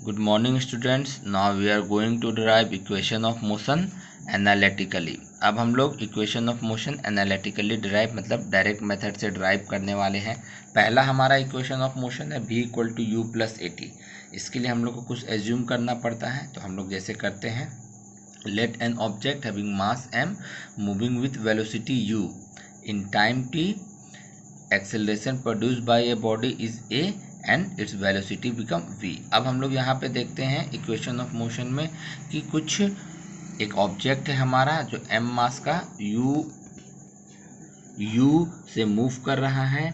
Good morning students. Now we are going to derive equation of motion analytically. अब हम लोग equation of motion analytically derive मतलब direct method से derive करने वाले हैं। पहला हमारा equation of motion है v equal to u plus a t. इसके लिए हम लोग को कुछ एज्यूम करना पड़ता है, तो हम लोग जैसे करते हैं, let an object having mass m moving with velocity u in time t, acceleration produced by a body is a and its velocity become v। अब हम लोग यहाँ पे देखते हैं इक्वेशन ऑफ मोशन में कि कुछ एक ऑब्जेक्ट है हमारा जो m मास का u से मूव कर रहा है।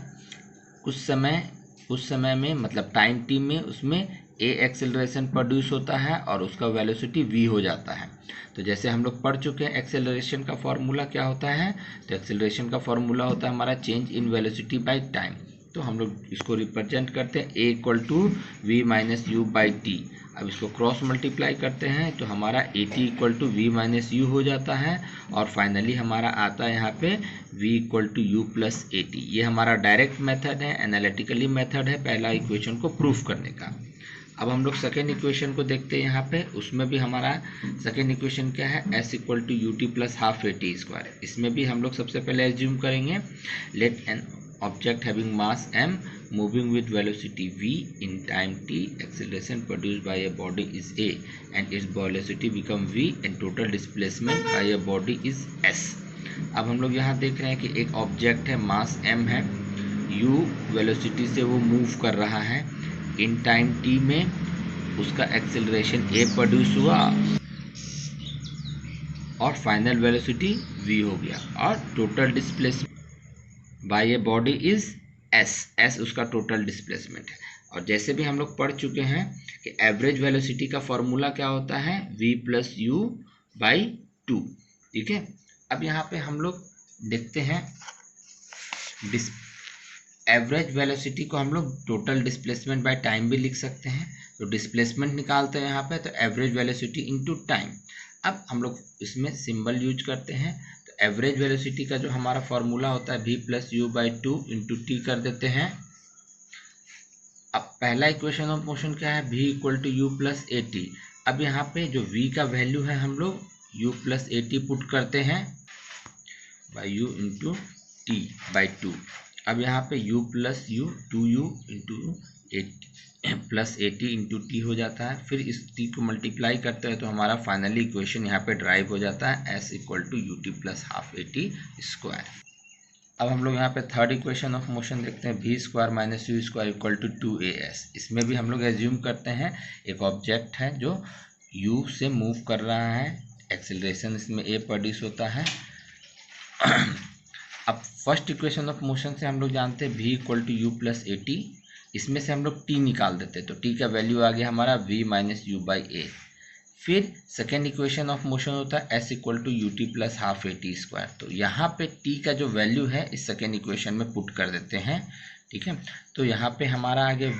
उस समय में मतलब टाइम t में उसमें a एक्सेलरेशन प्रोड्यूस होता है और उसका वेलोसिटी v हो जाता है। तो जैसे हम लोग पढ़ चुके हैं एक्सेलरेशन का फॉर्मूला क्या होता है, तो एक्सेलरेशन का फॉर्मूला होता है हमारा change in velocity by time. तो हम लोग इसको रिप्रेजेंट करते हैं a equal to v minus u by t. अब इसको क्रॉस मल्टीप्लाई करते हैं तो हमारा a t equal to v minus u हो जाता है और फाइनली हमारा आता है यहाँ पे v equal to u plus a t. ये हमारा डायरेक्ट मेथड है, एनालिटिकली मेथड है पहला इक्वेशन को प्रूफ करने का। अब हम लोग सेकेंड इक्वेशन को देखते हैं यहाँ पे। उसमें भी हमारा सेकेंड इक्वेशन क्या है, s equal to u t plus half a t square. इसमें भी हम लोग सबसे पहले एज्यूम करेंगे, let an object having mass m moving with velocity v in time t, acceleration produced by a body is a and its velocity become v and total displacement by a body is s। अब हम लोग यहाँ देख रहे हैं कि एक object है, मास m है, u वेलोसिटी से वो मूव कर रहा है। इन टाइम t में उसका एक्सेलरेशन a प्रोड्यूस हुआ और फाइनल वेलोसिटी v हो गया और total displacement bye a body is S उसका टोटल डिस्प्लेसमेंट है। और जैसे भी हम लोग पढ़ चुके हैं कि एवरेज वेलोसिटी का फॉर्मूला क्या होता है, v plus you by two. ठीक है, अब यहाँ पे हम लोग देखते हैं एवरेज वेलोसिटी को हम लोग टोटल डिस्प्लेसमेंट बाय टाइम भी लिख सकते हैं। तो डिस्प्लेसमेंट निकालते हैं यहाँ पे, तो एवरेज वेलोसिटी इनटू टाइम। अब हम लोग इसमें सिंबल यूज करते हैं, तो एवरेज वेलोसिटी का जो हमारा फॉर्मूला होता है v plus you by two into T कर देते हैं। अब पहला इक्वेशन ऑफ मोशन क्या है, v equal to u plus a t. अब यहाँ पे जो v का वैल्यू है हम लोग u plus a t put करते हैं by u into t by two. अब यहाँ पे u plus u two u into plus a t into t हो जाता है। फिर इस t को मल्टीप्लाई करते हैं तो हमारा फाइनली इक्वेशन यहाँ पे ड्राइव हो जाता है s equal to u t plus half a t square. अब हम लोग यहाँ पे थर्ड इक्वेशन ऑफ मोशन देखते हैं, v square minus u square equal to two a s. इसमें भी हम लोग एज्यूम करते हैं एक ऑब्जेक्ट है जो u से मूव कर रहा है, एक्सेलरेशन इसमें a प्रोड्यूस होता है। अब फर्स्ट इक्वेशन ऑफ मोशन से हम लोग जानते हैं v equal to u plus a t. इसमें से हम लोग t निकाल देते हैं तो t का वैल्यू आ गया हमारा v minus u by a. फिर सेकेंड इक्वेशन ऑफ मोशन होता है s equal to u t plus half a t square. तो यहाँ पे t का जो वैल्यू है इस सेकेंड इक्वेशन में पुट कर देते हैं। ठीक है, तो यहाँ पे हमारा आ गया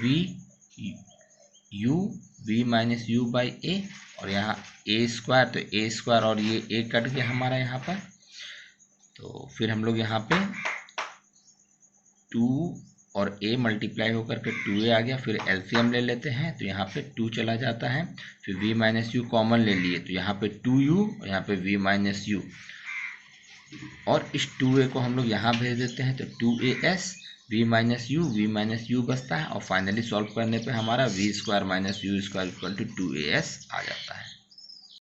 v माइनस यू बाई ए और यहाँ a स्क्वायर, तो a स्क्वायर और ये a कट गया हमारा यहाँ पर। तो फिर हम लोग यहाँ पे 2 और a मल्टीप्लाई होकर के 2a आ गया। फिर एलसीएम ले लेते हैं तो यहाँ पे 2 चला जाता है। फिर v माइनस यू कॉमन ले लिए तो यहाँ पे 2u और यहाँ पे v माइनस यू, और इस 2a को हम लोग यहाँ भेज देते हैं तो 2as v माइनस यू बचता है और फाइनली सॉल्व करने पे हमारा v square minus u square equal to 2as आ जाता है।